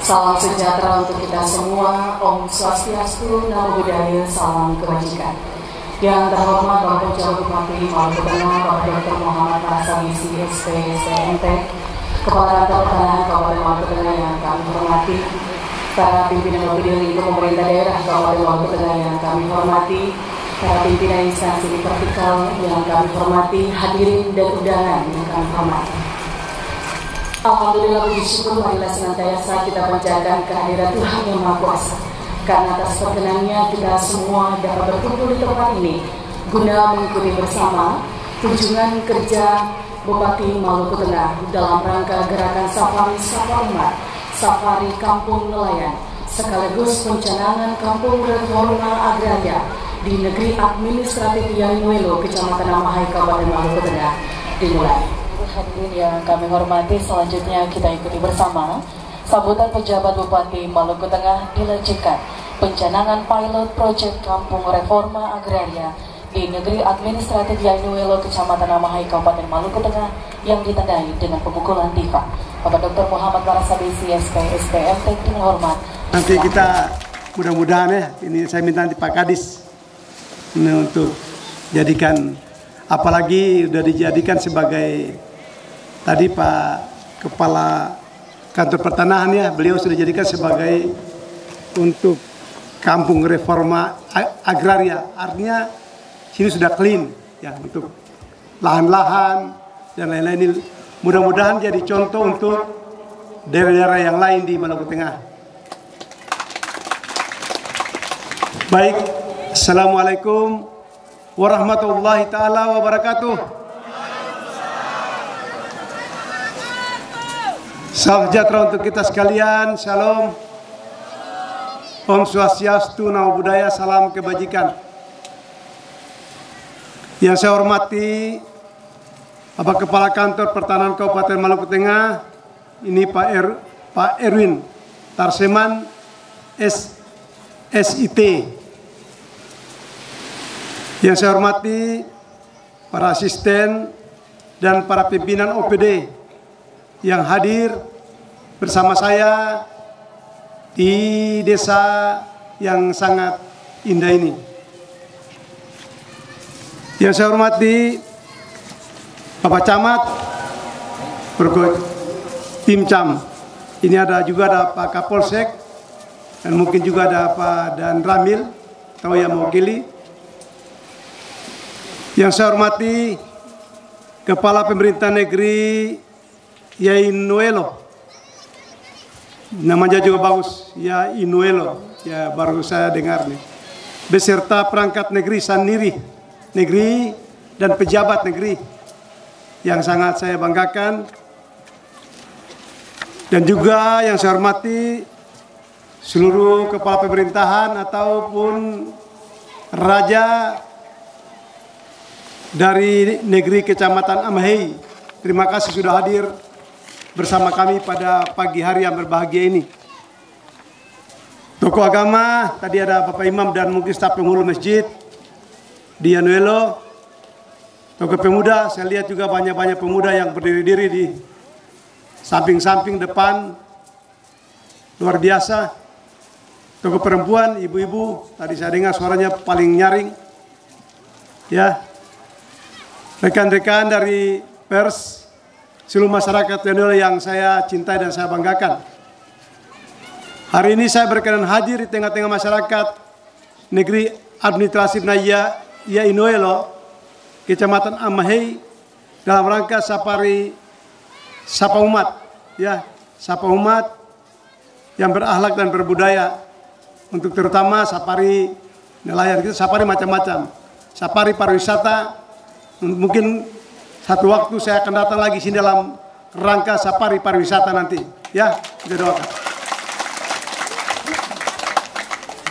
Salam sejahtera untuk kita semua. Om Swastiastu, Namo Buddhaya, salam kebajikan. Yang terhormat Bapak Pejabat Bupati Maluku Tengah, Bapak Dr. Muhammad Rasabisi, SPSTMT, Kepala Kantor Pertanahan Kabupaten Maluku Tengah yang kami hormati, para pimpinan opini lingkup pemerintah daerah Kabupaten Maluku Tengah yang kami hormati, para pimpinan instansi vertikal yang kami hormati, hadirin dan undangan yang kami hormati. Alhamdulillah, puji syukur marilah senantiasa kita panjatkan kehadiran Tuhan Yang Maha Kuasa. Karena atas perkenannya kita semua dapat berkumpul di tempat ini guna mengikuti bersama kunjungan kerja Bupati Maluku Tengah dalam rangka gerakan Safari Sapa Umat, Safari Kampung Nelayan, sekaligus pencanangan Kampung Reforma Agraria di Negeri Administratif Yainuelo, Kecamatan Amahai, Kabupaten Maluku Tengah dimulai. Hadirin yang kami hormati, selanjutnya kita ikuti bersama sambutan pejabat Bupati Maluku Tengah dilanjutkan pencanangan pilot proyek Kampung Reforma Agraria di Negeri Administratif Yainuelo, Kecamatan Amahai, Kabupaten Maluku Tengah yang ditandai dengan pemukulan tifa. Bapak Dr. Muhammad Rasabisi, SPSTMT, dengan hormat. Nanti kita mudah-mudahan ya, ini saya minta nanti Pak Kadis ini untuk jadikan, apalagi sudah dijadikan sebagai tadi Pak Kepala Kantor Pertanahan ya, beliau sudah dijadikan sebagai untuk Kampung Reforma Agraria, artinya sini sudah clean ya, untuk lahan-lahan dan lain-lain. Ini mudah-mudahan jadi contoh untuk daerah-daerah yang lain di Maluku Tengah. Baik, Assalamualaikum warahmatullahi taala wabarakatuh. Salam sejahtera untuk kita sekalian. Shalom. Om Swastiastu, Namo Buddhaya, salam kebajikan. Yang saya hormati Bapak Kepala Kantor Pertanahan Kabupaten Maluku Tengah, ini Pak Erwin Tarseman, SIT. Yang saya hormati para asisten dan para pimpinan OPD yang hadir bersama saya di desa yang sangat indah ini. Yang saya hormati Bapak Camat, Tim Cam. Ini ada Pak Kapolsek, dan mungkin juga ada Pak Dan Ramil atau yang mewakili. Yang saya hormati Kepala Pemerintah Negeri Yainuelo, namanya juga bagus, Yainuelo, ya baru saya dengar nih. Beserta perangkat negeri Saniri negeri dan pejabat negeri yang sangat saya banggakan. Dan juga yang saya hormati seluruh kepala pemerintahan ataupun raja dari negeri Kecamatan Amahai. Terima kasih sudah hadir bersama kami pada pagi hari yang berbahagia ini. Tokoh agama, tadi ada Bapak Imam dan mungkin staf penghulu masjid di Yainuelo. Tokoh pemuda, saya lihat juga banyak-banyak pemuda yang berdiri-diri di samping-samping depan. Luar biasa. Tokoh perempuan, ibu-ibu, tadi saya dengar suaranya paling nyaring. Ya. Rekan-rekan dari pers, seluruh masyarakat Yainuelo yang saya cintai dan saya banggakan. Hari ini saya berkenan hadir di tengah-tengah masyarakat negeri administratif Yainuelo, Kecamatan Amahai, dalam rangka Safari Sapa Umat, ya, Sapa Umat yang berakhlak dan berbudaya, untuk terutama safari nelayan, kita safari macam-macam, safari pariwisata. Mungkin satu waktu saya akan datang lagi sini dalam rangka safari pariwisata nanti, ya, kita doakan.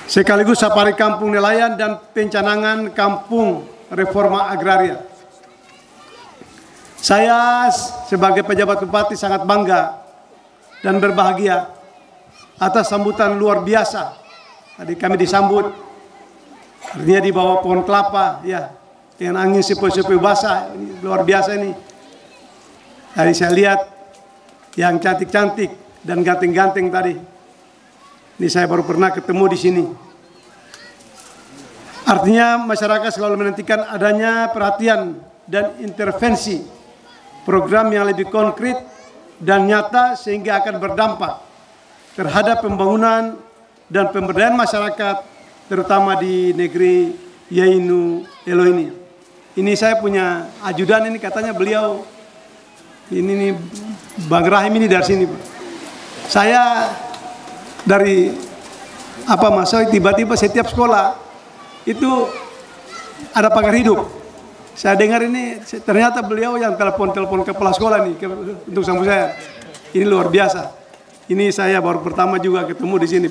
Sekaligus safari kampung nelayan dan pencanangan Kampung Reforma Agraria. Saya sebagai pejabat bupati sangat bangga dan berbahagia atas sambutan luar biasa. Tadi kami disambut, artinya di bawah pohon kelapa, ya, dengan angin sepoi-sepoi basah, ini luar biasa ini. Tadi saya lihat yang cantik-cantik dan ganteng-ganteng tadi. Ini saya baru pernah ketemu di sini. Artinya masyarakat selalu menantikan adanya perhatian dan intervensi program yang lebih konkret dan nyata sehingga akan berdampak terhadap pembangunan dan pemberdayaan masyarakat terutama di negeri Yainu Elo ini. Ini saya punya ajudan ini, katanya beliau ini nih Bang Rahim ini dari sini. Saya dari masuk tiba-tiba setiap sekolah itu ada pagar hidup. Saya dengar ini ternyata beliau yang telepon kepala sekolah nih untuk sambut saya. Ini luar biasa. Ini saya baru pertama juga ketemu di sini.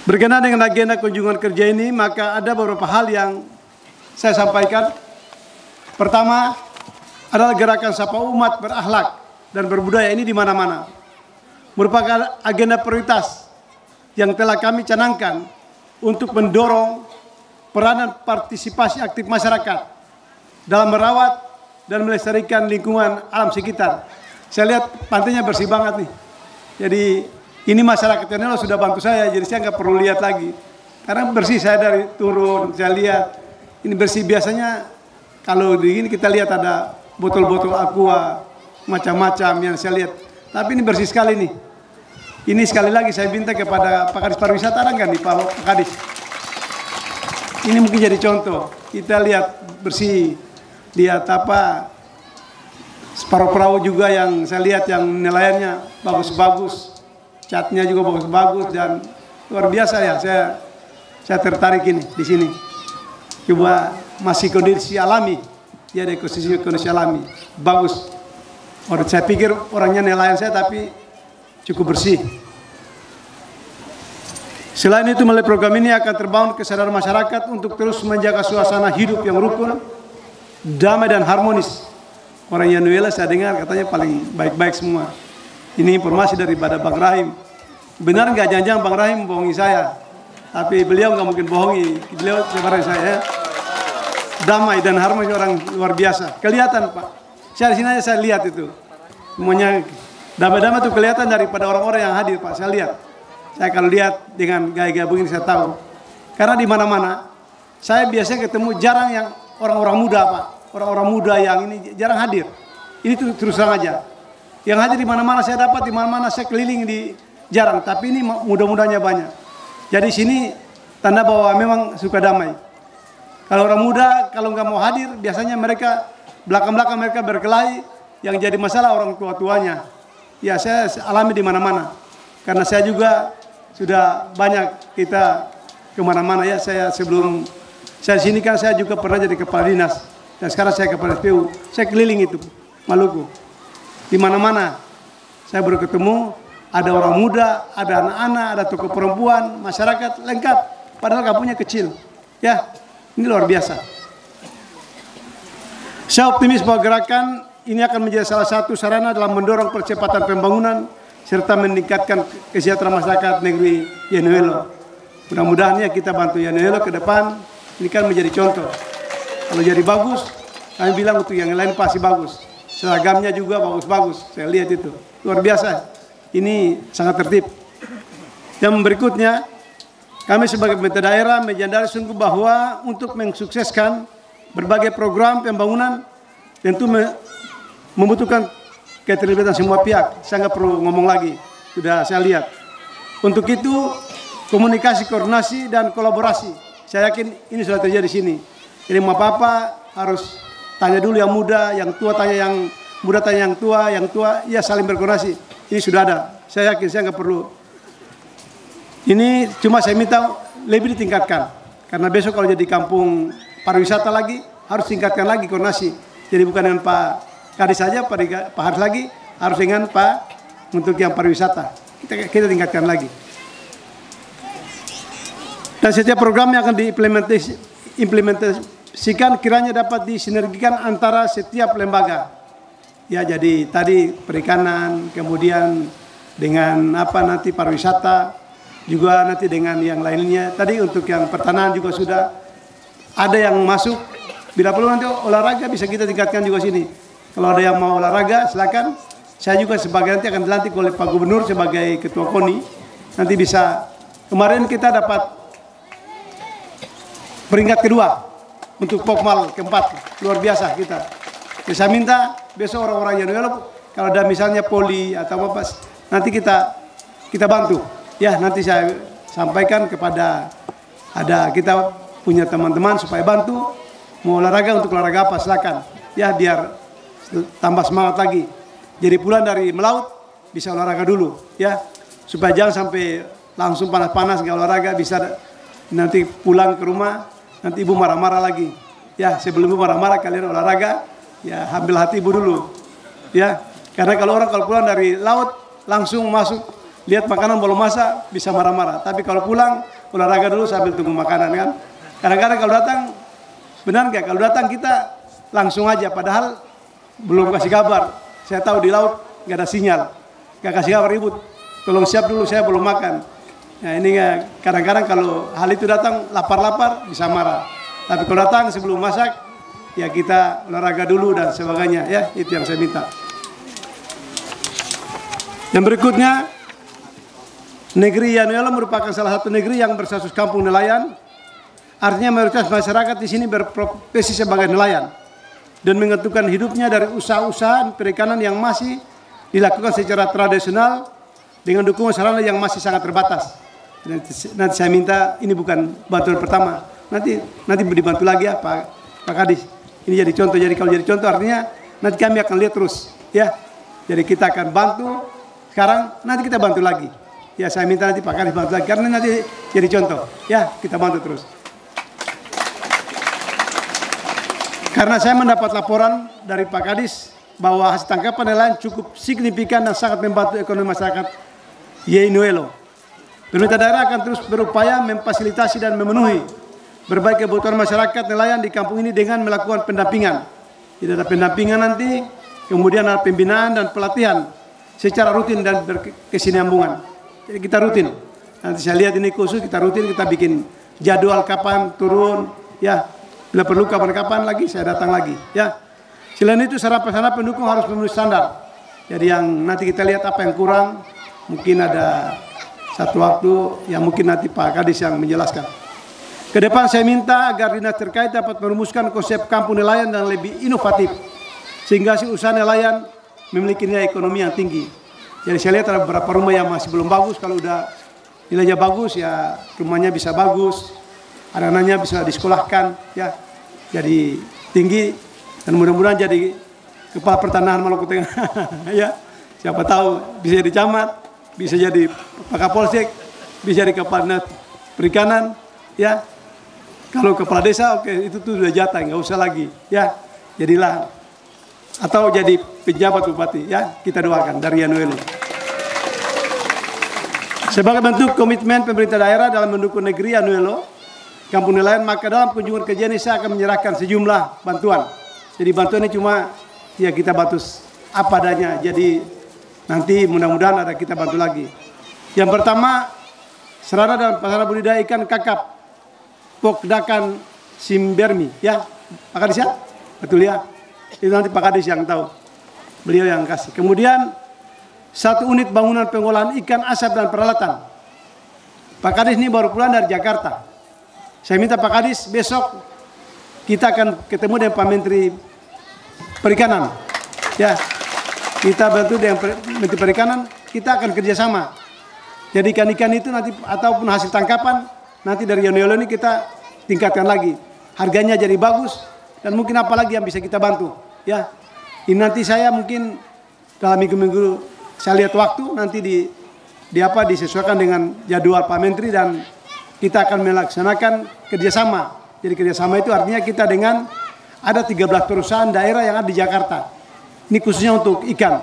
Berkenaan dengan agenda kunjungan kerja ini, maka ada beberapa hal yang saya sampaikan. Pertama adalah gerakan sapa umat berakhlak dan berbudaya ini di mana-mana. Merupakan agenda prioritas yang telah kami canangkan untuk mendorong peranan partisipasi aktif masyarakat dalam merawat dan melestarikan lingkungan alam sekitar. Saya lihat pantainya bersih banget nih. Jadi ini masyarakat Yainu Elo sudah bantu saya, jadi saya nggak perlu lihat lagi. Karena bersih, saya dari turun, saya lihat ini bersih. Biasanya kalau di ini kita lihat ada botol-botol aqua macam-macam yang saya lihat. Tapi ini bersih sekali nih. Ini sekali lagi saya minta kepada Pak Kadis Pariwisata, ada nggak nih Pak Kadis? Ini mungkin jadi contoh. Kita lihat bersih, lihat separuh perahu juga yang saya lihat yang nelayannya bagus-bagus. Catnya juga bagus-bagus dan luar biasa ya. Saya tertarik ini di sini. Coba masih kondisi alami, ya ada kondisi alami, bagus. Saya pikir orangnya nelayan saya tapi cukup bersih. Selain itu melalui program ini akan terbangun kesadaran masyarakat untuk terus menjaga suasana hidup yang rukun, damai dan harmonis. Orang Yainu Elo saya dengar katanya paling baik-baik semua. Ini informasi daripada Bang Rahim. Benar nggak jangan-jangan Bang Rahim bohongi saya? Tapi beliau nggak mungkin bohongi. Beliau sebenarnya saya damai dan harmonis, orang luar biasa. Kelihatan Pak. Saya di sini aja saya lihat itu. Semuanya damai-damai itu kelihatan daripada orang-orang yang hadir Pak. Saya lihat. Saya kalau lihat dengan gaya-gaya begini saya tahu. Karena di mana-mana saya biasanya ketemu jarang yang orang-orang muda Pak. Orang-orang muda yang ini jarang hadir. Ini terus terang aja. Yang hadir di mana-mana saya dapat, di mana-mana saya keliling di jarang. Tapi ini muda-mudanya banyak. Jadi sini tanda bahwa memang suka damai. Kalau orang muda kalau nggak mau hadir, biasanya mereka belakang-belakang mereka berkelahi. Yang jadi masalah orang tua-tuanya. Ya saya alami di mana-mana. Karena saya juga sudah banyak kita kemana-mana ya. Saya sebelum saya sini kan saya juga pernah jadi kepala dinas. Dan sekarang saya kepala SPU. Saya keliling itu Maluku. Di mana-mana saya baru ketemu ada orang muda, ada anak-anak, ada tokoh perempuan, masyarakat lengkap. Padahal kampungnya kecil. Ya, ini luar biasa. Saya optimis bahwa gerakan ini akan menjadi salah satu sarana dalam mendorong percepatan pembangunan serta meningkatkan kesejahteraan masyarakat negeri Yainu Elo. Mudah-mudahan ya kita bantu Yainu Elo ke depan. Ini kan menjadi contoh. Kalau jadi bagus, kami bilang untuk yang lain pasti bagus. Seragamnya juga bagus-bagus. Saya lihat itu. Luar biasa. Ini sangat tertib. Yang berikutnya, kami sebagai pemerintah daerah menyadari sungguh bahwa untuk mensukseskan berbagai program pembangunan tentu membutuhkan keterlibatan semua pihak. Saya nggak perlu ngomong lagi. Sudah saya lihat. Untuk itu, komunikasi, koordinasi, dan kolaborasi. Saya yakin ini sudah terjadi di sini. Jadi mau apa-apa harus tanya dulu yang muda, yang tua tanya yang muda, tanya yang tua, ya saling berkoordinasi. Ini sudah ada. Saya yakin saya nggak perlu. Ini cuma saya minta lebih ditingkatkan. Karena besok kalau jadi kampung pariwisata lagi, harus tingkatkan lagi koordinasi. Jadi bukan dengan Pak Kadis saja, Pak Haris lagi, harus dengan Pak untuk yang pariwisata. Kita tingkatkan lagi. Dan setiap program yang akan diimplementasikan kiranya dapat disinergikan antara setiap lembaga. Ya jadi tadi perikanan, kemudian dengan nanti pariwisata, juga nanti dengan yang lainnya. Tadi untuk yang pertanahan juga sudah ada yang masuk. Bila perlu nanti olahraga bisa kita tingkatkan juga sini. Kalau ada yang mau olahraga silakan. Saya juga sebagai nanti akan dilantik oleh Pak Gubernur sebagai Ketua KONI. nanti bisa. Kemarin kita dapat peringkat kedua untuk Pokmal keempat, luar biasa kita. Jadi saya minta besok orang-orang Yanuelo kalau ada misalnya poli atau apa, nanti kita bantu. Ya, nanti saya sampaikan kepada kita punya teman-teman supaya bantu mau olahraga untuk olahraga apa silakan. Ya, biar tambah semangat lagi. Jadi pulang dari melaut bisa olahraga dulu, ya, supaya jangan sampai langsung panas-panas nggak olahraga, bisa nanti pulang ke rumah nanti ibu marah-marah lagi. Ya, sebelum ibu marah-marah kalian olahraga, ya ambil hati ibu dulu, ya, karena kalau pulang dari laut langsung masuk lihat makanan belum masak bisa marah-marah, tapi kalau pulang olahraga dulu sambil tunggu makanan kan. Kadang-kadang kalau datang, benar nggak? Kalau datang kita langsung aja, padahal belum kasih kabar. Saya tahu di laut nggak ada sinyal, nggak kasih kabar ribut. Tolong siap dulu, saya belum makan. Nah ini kadang-kadang kalau hal itu datang lapar-lapar bisa marah. Tapi kalau datang sebelum masak, ya kita olahraga dulu dan sebagainya. Ya, itu yang saya minta. Yang berikutnya, negeri Yanuelo merupakan salah satu negeri yang berstatus kampung nelayan. Artinya mayoritas masyarakat di sini berprofesi sebagai nelayan dan menggantungkan hidupnya dari usaha-usaha perikanan yang masih dilakukan secara tradisional dengan dukungan sarana yang masih sangat terbatas. Nanti saya minta, ini bukan bantuan pertama, nanti dibantu lagi ya Pak Kadis. Ini jadi contoh. Jadi kalau jadi contoh artinya nanti kami akan lihat terus, ya. Jadi kita akan bantu sekarang, nanti kita bantu lagi. Ya, saya minta nanti Pak Kadis bantu lagi karena nanti jadi contoh. Ya, kita bantu terus. Karena saya mendapat laporan dari Pak Kadis bahwa hasil tangkapan nelayan cukup signifikan dan sangat membantu ekonomi masyarakat Yanuelo. Pemerintah daerah akan terus berupaya memfasilitasi dan memenuhi berbagai kebutuhan masyarakat nelayan di kampung ini dengan melakukan pendampingan. Tidak ada pendampingan nanti, kemudian ada pembinaan dan pelatihan secara rutin dan berkesinambungan. Jadi kita rutin. Nanti saya lihat ini khusus kita rutin, kita bikin jadwal kapan turun, ya. Bila perlu kapan-kapan lagi saya datang lagi, ya. Selain itu sarana pendukung harus memenuhi standar. Jadi yang nanti kita lihat apa yang kurang, mungkin ada satu waktu yang mungkin nanti Pak Kadis yang menjelaskan. Ke depan saya minta agar dinas terkait dapat merumuskan konsep kampung nelayan yang lebih inovatif sehingga si usaha nelayan memiliki nilai ekonomi yang tinggi. Jadi saya lihat ada beberapa rumah yang masih belum bagus, kalau udah nilainya bagus ya rumahnya bisa bagus, anak-anaknya bisa disekolahkan, ya. Jadi tinggi dan mudah-mudahan jadi kepala pertanahan Maluku Tengah. Ya, siapa tahu bisa jadi camat, bisa jadi Pak Kapolsek, bisa jadi kepala perikanan, ya. Kalau kepala desa, oke, itu tuh udah jatah, nggak usah lagi, ya. Jadilah atau jadi pejabat bupati, ya. Kita doakan dari Yanuelo. Sebagai bentuk komitmen pemerintah daerah dalam mendukung negeri Yanuelo kampung nelayan, maka dalam kunjungan kerja ini saya akan menyerahkan sejumlah bantuan. Jadi bantuan ini cuma ya kita bantu apa adanya. Jadi nanti mudah-mudahan ada kita bantu lagi. Yang pertama, sarana dan prasarana budidaya ikan kakap Pokdakan Simbermi, ya Pak Kadis, ya, betul ya. Itu nanti Pak Kadis yang tahu, beliau yang kasih. Kemudian 1 unit bangunan pengolahan ikan asap dan peralatan. Pak Kadis ini baru pulang dari Jakarta. Saya minta Pak Kadis besok kita akan ketemu dengan Pak Menteri Perikanan. Ya, kita bantu dengan Menteri Perikanan, kita akan kerjasama. Jadi ikan-ikan itu nanti ataupun hasil tangkapan nanti dari Yanuelo ini kita tingkatkan lagi. Harganya jadi bagus dan mungkin apa lagi yang bisa kita bantu. Ya, ini nanti saya mungkin dalam minggu-minggu saya lihat waktu nanti disesuaikan dengan jadwal Pak Menteri dan kita akan melaksanakan kerjasama. Jadi kerjasama itu artinya kita dengan ada 13 perusahaan daerah yang ada di Jakarta. Ini khususnya untuk ikan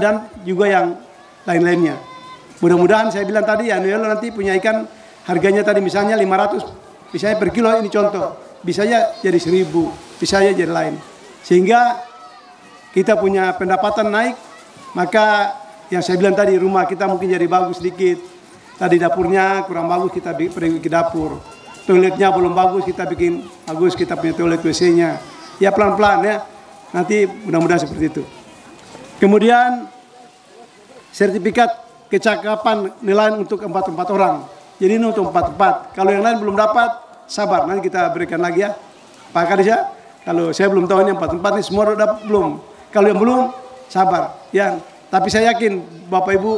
dan juga yang lain-lainnya. Mudah-mudahan saya bilang tadi Yanuelo nanti punya ikan harganya tadi misalnya 500, misalnya per kilo, ini contoh. Bisa aja jadi 1000, bisa aja jadi lain. Sehingga kita punya pendapatan naik, maka yang saya bilang tadi rumah kita mungkin jadi bagus sedikit. Tadi dapurnya kurang bagus, kita pergi ke dapur. Toiletnya belum bagus, kita bikin bagus, kita punya toilet WC-nya. Ya pelan-pelan ya. Nanti mudah-mudahan seperti itu. Kemudian sertifikat kecakapan nelayan untuk 4 orang. Jadi ini untuk 4. Kalau yang lain belum dapat, sabar, nanti kita berikan lagi ya Pak Kadis ya. Kalau saya belum tahu ini 4 ini semua udah belum. Kalau yang belum, sabar ya. Tapi saya yakin Bapak Ibu,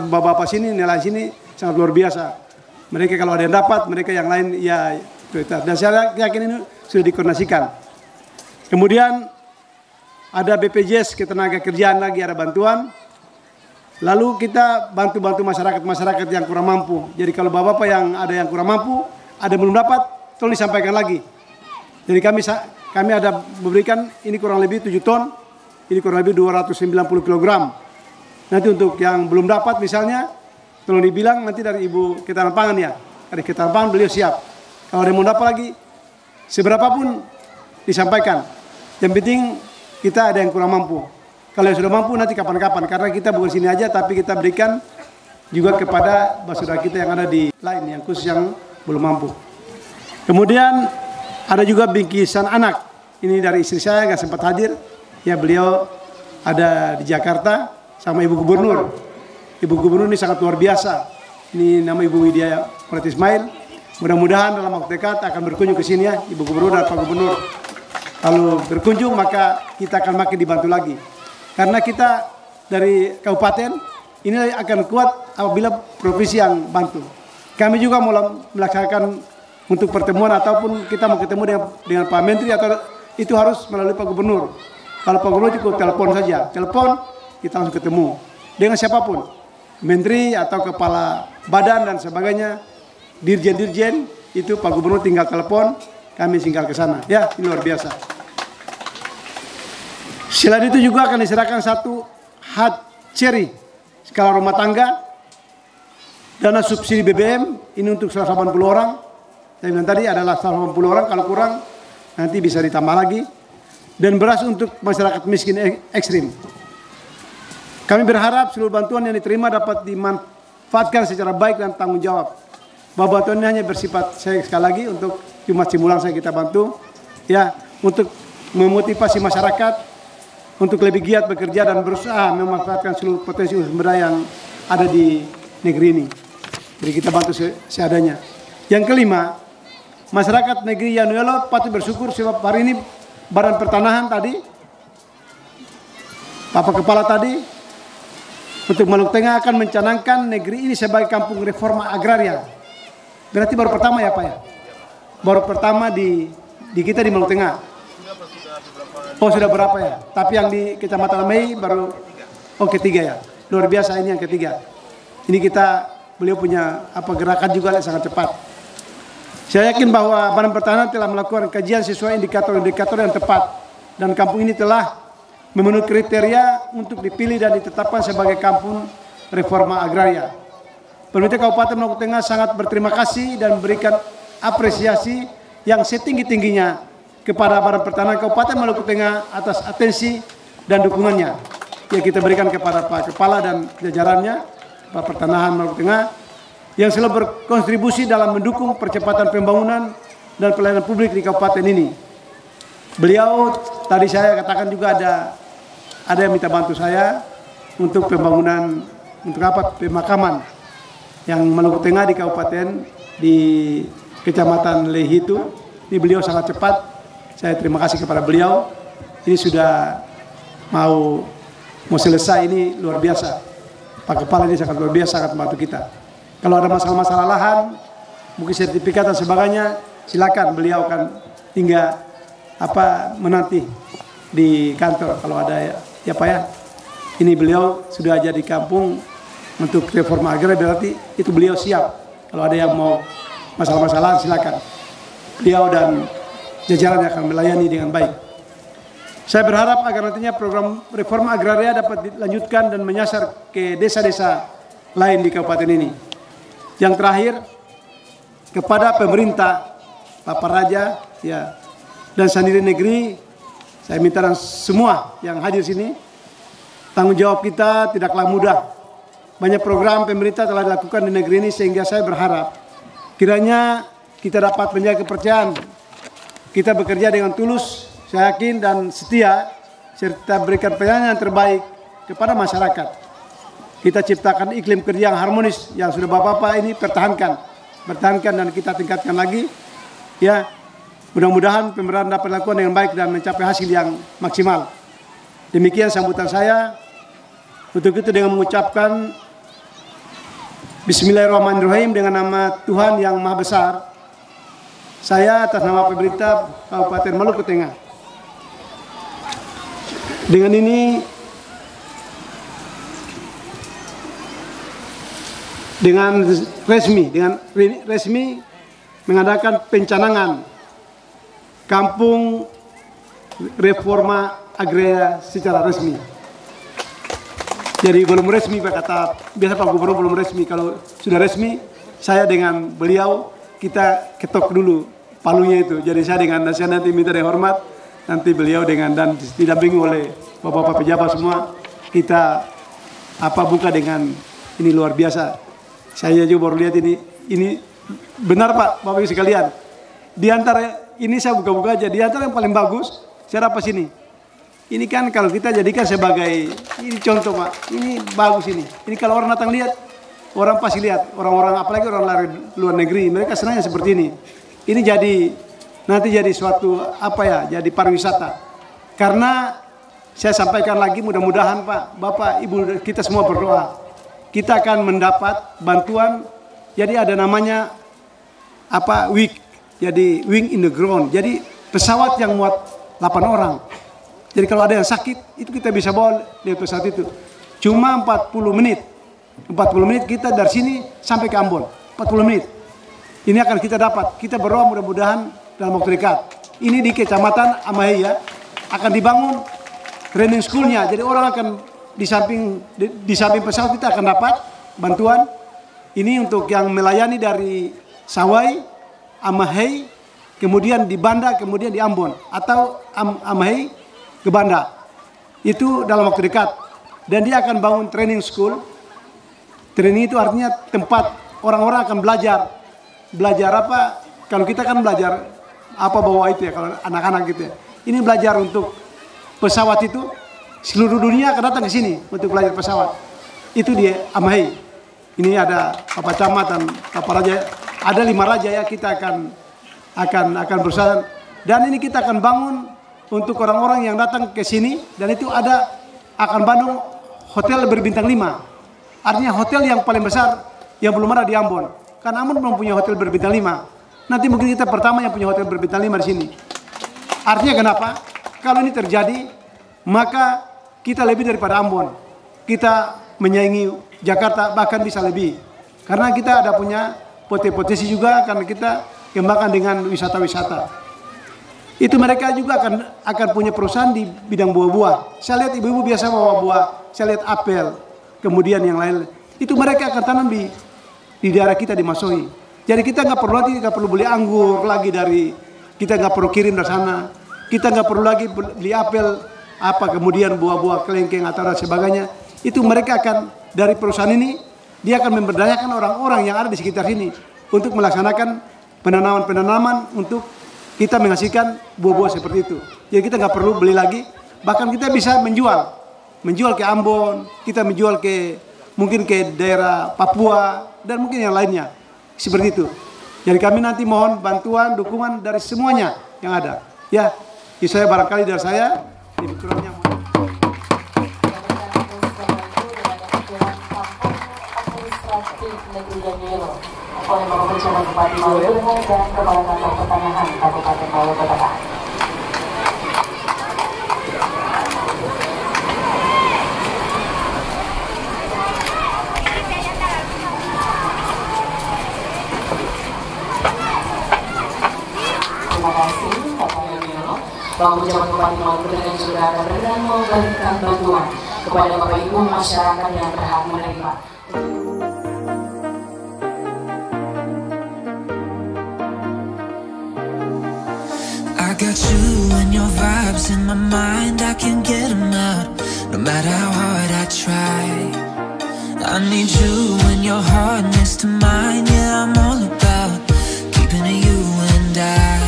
Bapak sini, nelayan sini sangat luar biasa. Mereka kalau ada yang dapat, mereka yang lain ya prioritas. Dan saya yakin ini sudah dikoordinasikan. Kemudian ada BPJS ketenaga kerjaan lagi, ada bantuan. Lalu kita bantu-bantu masyarakat yang kurang mampu. Jadi kalau bapak-bapak yang ada yang kurang mampu, ada yang belum dapat, tolong disampaikan lagi. Jadi kami ada memberikan ini kurang lebih 7 ton, ini kurang lebih 290 kg. Nanti untuk yang belum dapat misalnya, tolong dibilang nanti dari Ibu Ketahanan Pangan ya. Dari Ketahanan Pangan beliau siap. Kalau ada yang mau dapat lagi, seberapapun disampaikan. Yang penting kita ada yang kurang mampu. Kalau yang sudah mampu nanti kapan-kapan, karena kita bukan sini aja, tapi kita berikan juga kepada saudara kita yang ada di lain, yang khusus yang belum mampu. Kemudian ada juga bingkisan anak. Ini dari istri saya nggak sempat hadir. Ya beliau ada di Jakarta sama Ibu Gubernur. Ibu Gubernur ini sangat luar biasa. Ini nama Ibu Widya Murat Ismail. Mudah-mudahan dalam waktu dekat akan berkunjung ke sini ya, Ibu Gubernur dan Pak Gubernur. Kalau berkunjung maka kita akan makin dibantu lagi. Karena kita dari kabupaten ini akan kuat apabila provinsi yang bantu. Kami juga mau melaksanakan untuk pertemuan ataupun kita mau ketemu dengan Pak Menteri atau itu harus melalui Pak Gubernur. Kalau Pak Gubernur cukup telepon saja, telepon kita langsung ketemu dengan siapapun, Menteri atau kepala badan dan sebagainya, dirjen-dirjen itu Pak Gubernur tinggal telepon, kami tinggal ke sana. Ya, ini luar biasa. Selain itu juga akan diserahkan 1 hatchery skala rumah tangga, dana subsidi BBM ini untuk 180 orang. Saya bilang tadi adalah 180 orang, kalau kurang nanti bisa ditambah lagi. Dan beras untuk masyarakat miskin ekstrim. Kami berharap seluruh bantuan yang diterima dapat dimanfaatkan secara baik dan tanggung jawab. Bahwa bantuan ini hanya bersifat, saya sekali lagi untuk cuma simulan saya kita bantu, ya untuk memotivasi masyarakat untuk lebih giat bekerja dan berusaha memanfaatkan seluruh potensi sumber daya yang ada di negeri ini. Jadi kita bantu seadanya. Yang kelima, masyarakat negeri Yanuelo patut bersyukur sebab hari ini Badan Pertanahan tadi, Bapak Kepala tadi, untuk Maluku Tengah akan mencanangkan negeri ini sebagai kampung reforma agraria. Berarti baru pertama ya Pak ya? Baru pertama di kita di Maluku Tengah. Oh sudah berapa ya? Tapi yang di Kecamatan Mei baru ketiga ya. Luar biasa ini yang ketiga. Ini beliau punya gerakan juga sangat cepat. Saya yakin bahwa Badan Pertanahan telah melakukan kajian sesuai indikator-indikator yang tepat dan kampung ini telah memenuhi kriteria untuk dipilih dan ditetapkan sebagai kampung reforma agraria. Pemerintah Kabupaten Maluku Tengah sangat berterima kasih dan memberikan apresiasi yang setinggi-tingginya kepada Badan Pertanahan Kabupaten Maluku Tengah atas atensi dan dukungannya yang kita berikan kepada Pak Kepala dan jajarannya, Pak Pertanahan Maluku Tengah, yang selalu berkontribusi dalam mendukung percepatan pembangunan dan pelayanan publik di kabupaten ini. Beliau tadi saya katakan juga ada yang minta bantu saya untuk pembangunan, untuk pemakaman yang Maluku Tengah di kabupaten di Kecamatan Lehitu. Ini beliau sangat cepat. Saya terima kasih kepada beliau. Ini sudah mau selesai, ini luar biasa. Pak Kepala ini sangat luar biasa, sangat membantu kita. Kalau ada masalah-masalah lahan, mungkin sertifikat dan sebagainya, silakan beliau akan tinggal menanti di kantor kalau ada ya Pak ya. Ini beliau sudah jadi kampung untuk reforma agraria, berarti itu beliau siap. Kalau ada yang mau masalah-masalah silakan. Beliau dan jajarannya akan melayani dengan baik. Saya berharap agar nantinya program reforma agraria dapat dilanjutkan dan menyasar ke desa-desa lain di kabupaten ini. Yang terakhir, kepada pemerintah, Bapak Raja, ya, dan sendiri negeri, saya minta dan semua yang hadir sini, tanggung jawab kita tidaklah mudah. Banyak program pemerintah telah dilakukan di negeri ini sehingga saya berharap kiranya kita dapat menjaga kepercayaan. Kita bekerja dengan tulus, saya yakin dan setia, serta berikan pelayanan yang terbaik kepada masyarakat. kita ciptakan iklim kerja yang harmonis yang sudah Bapak-Bapak ini pertahankan dan kita tingkatkan lagi. Ya, mudah-mudahan pemerintahan dapat lakukan dengan baik dan mencapai hasil yang maksimal. Demikian sambutan saya. Untuk itu dengan mengucapkan Bismillahirrahmanirrahim dengan nama Tuhan yang Maha Besar. Saya atas nama pemerintah Kabupaten Maluku Tengah. Dengan ini dengan resmi mengadakan pencanangan Kampung Reforma Agraria secara resmi. Jadi belum resmi, Pak, kata biasa Pak Gubernur belum resmi. Kalau sudah resmi, saya dengan beliau kita ketok dulu palunya itu. Jadi saya dengan saya nanti minta hormat, nanti beliau dengan dan didampingi oleh bapak-bapak pejabat semua, kita buka dengan ini luar biasa. Saya juga baru lihat ini benar Pak, Bapak Ibu sekalian. Di antara ini saya buka-buka aja, di antara yang paling bagus saya dapat sini. Ini kan kalau kita jadikan sebagai ini contoh Pak, ini bagus ini. Ini kalau orang datang lihat, orang pasti lihat, orang-orang apalagi orang luar negeri, mereka senangnya seperti ini. Ini nanti jadi suatu jadi pariwisata. Karena saya sampaikan lagi mudah-mudahan Pak, Bapak, Ibu kita semua berdoa. Kita akan mendapat bantuan, jadi ada namanya WIG, jadi wing in the ground, jadi pesawat yang muat 8 orang. Jadi kalau ada yang sakit, itu kita bisa bawa di pesawat itu. Cuma 40 menit kita dari sini sampai ke Ambon, 40 menit. Ini akan kita dapat, kita berdoa mudah-mudahan dalam waktu dekat. Ini di Kecamatan Amahei ya, akan dibangun training schoolnya, jadi orang akan di samping pesawat kita akan dapat bantuan ini untuk yang melayani dari Sawai, Amahei, kemudian di Banda, kemudian di Ambon atau Amahei ke Banda. Itu dalam waktu dekat. Dan dia akan bangun training school. Training itu artinya tempat orang-orang akan belajar. Belajar apa? Kalau kita kan belajar bawa itu ya kalau anak-anak gitu ya. Ini belajar untuk pesawat itu. Seluruh dunia akan datang ke sini untuk belajar pesawat. Itu di Amahei. Ini ada Bapak Camat dan Bapak Raja. Ada 5 raja ya, kita akan berusaha. Dan ini kita akan bangun untuk orang-orang yang datang ke sini. Dan itu akan bangun hotel berbintang 5. Artinya hotel yang paling besar yang belum ada di Ambon. Karena Ambon belum punya hotel berbintang 5. Nanti mungkin kita pertama yang punya hotel berbintang 5 di sini. Artinya kenapa? Kalau ini terjadi, maka kita lebih daripada Ambon. Kita menyaingi Jakarta, bahkan bisa lebih. Karena kita ada punya potensi juga, karena kita kembangkan dengan wisata-wisata. Itu mereka juga akan punya perusahaan di bidang buah-buah. Saya lihat ibu-ibu biasa bawa buah, saya lihat apel, kemudian yang lain. Itu mereka akan tanam di daerah kita di Masoi. Jadi kita nggak perlu beli anggur lagi kita nggak perlu kirim dari sana. Kita nggak perlu lagi beli apel, kemudian buah-buah kelengkeng atau dan sebagainya. Itu mereka akan dari perusahaan ini dia akan memberdayakan orang-orang yang ada di sekitar sini untuk melaksanakan penanaman untuk kita menghasilkan buah-buah seperti itu. Jadi kita nggak perlu beli lagi, bahkan kita bisa menjual ke Ambon, kita menjual mungkin ke daerah Papua dan mungkin yang lainnya seperti itu. Jadi kami nanti mohon bantuan, dukungan dari semuanya yang ada. Ya, saya barangkali dari saya. Lebih kurangnya oleh Bapak Pejabat Bupati Maluku dan Kepala Kantor Pertanahan Kabupaten Maluku Tengah. Terima kasih Bapak Yudhoyono. Bapak Pejabat Bupati Maluku Tengah juga akan berkenan memberikan bantuan kepada Bapak Ibu masyarakat yang berhak menerima. I got you and your vibes in my mind, I can't get them out, no matter how hard I try. I need you and your hardness to mine, yeah, I'm all about keeping it you and I.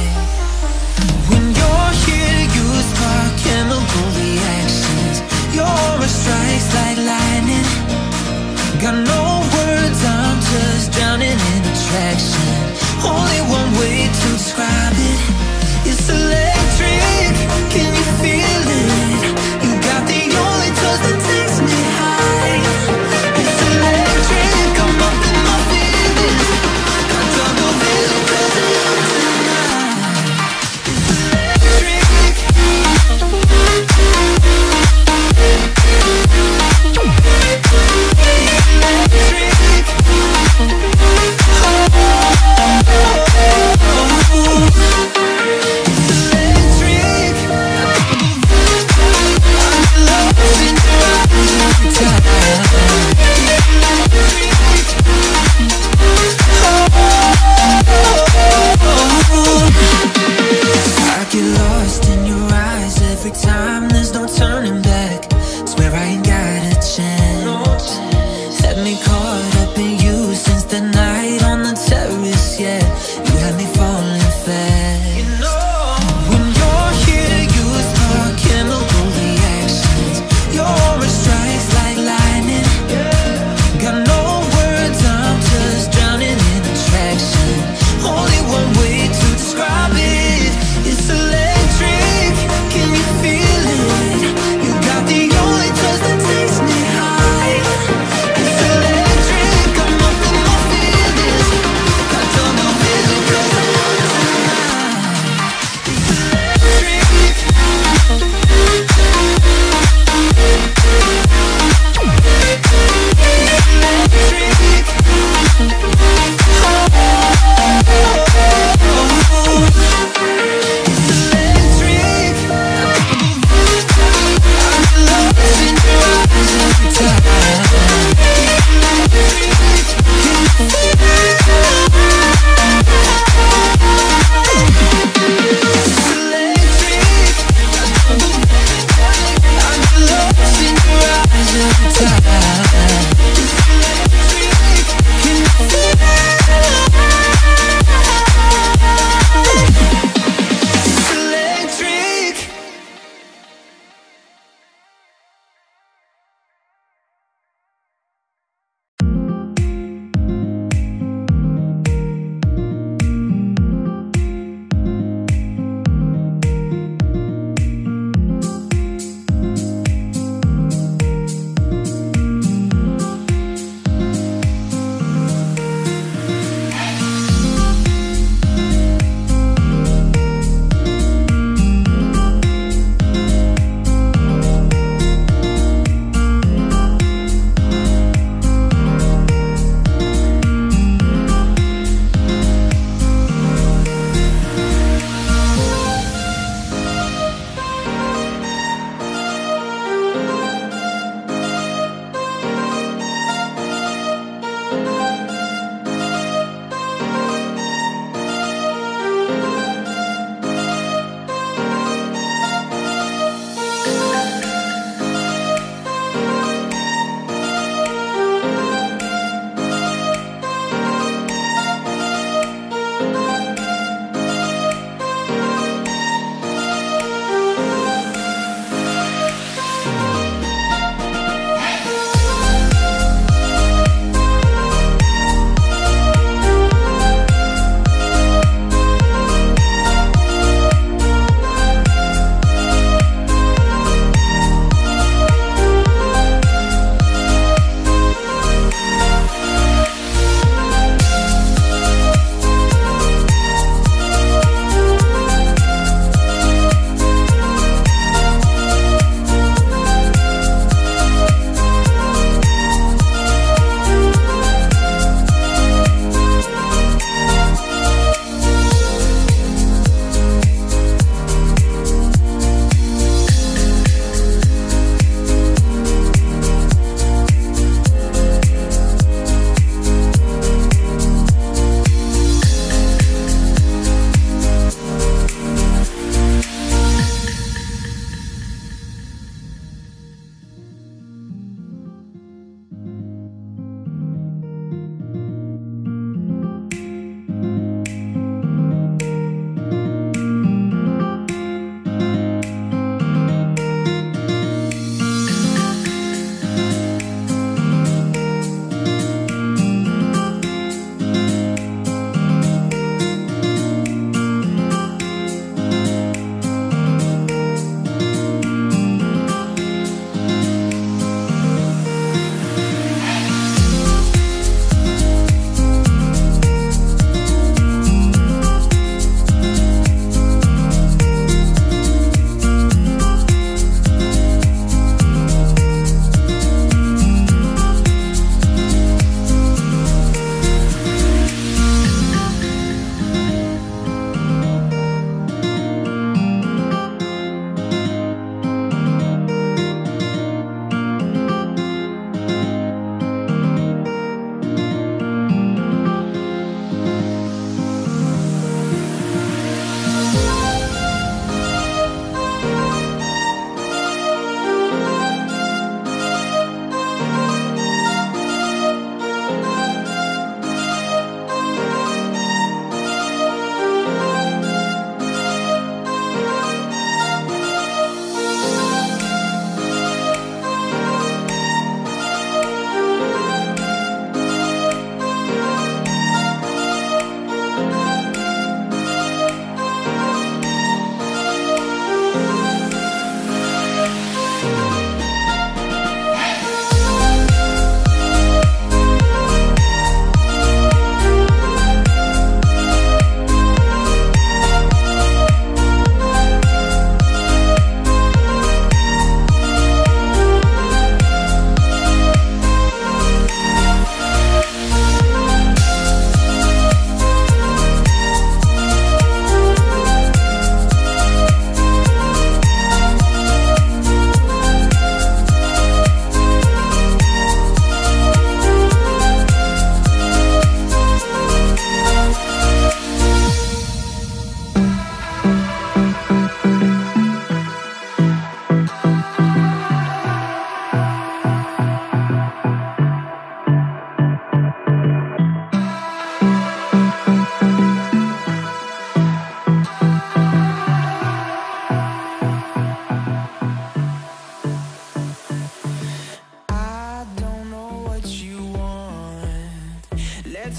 When you're here, you spark chemical reactions, your aura strikes like lightning.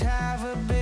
have a big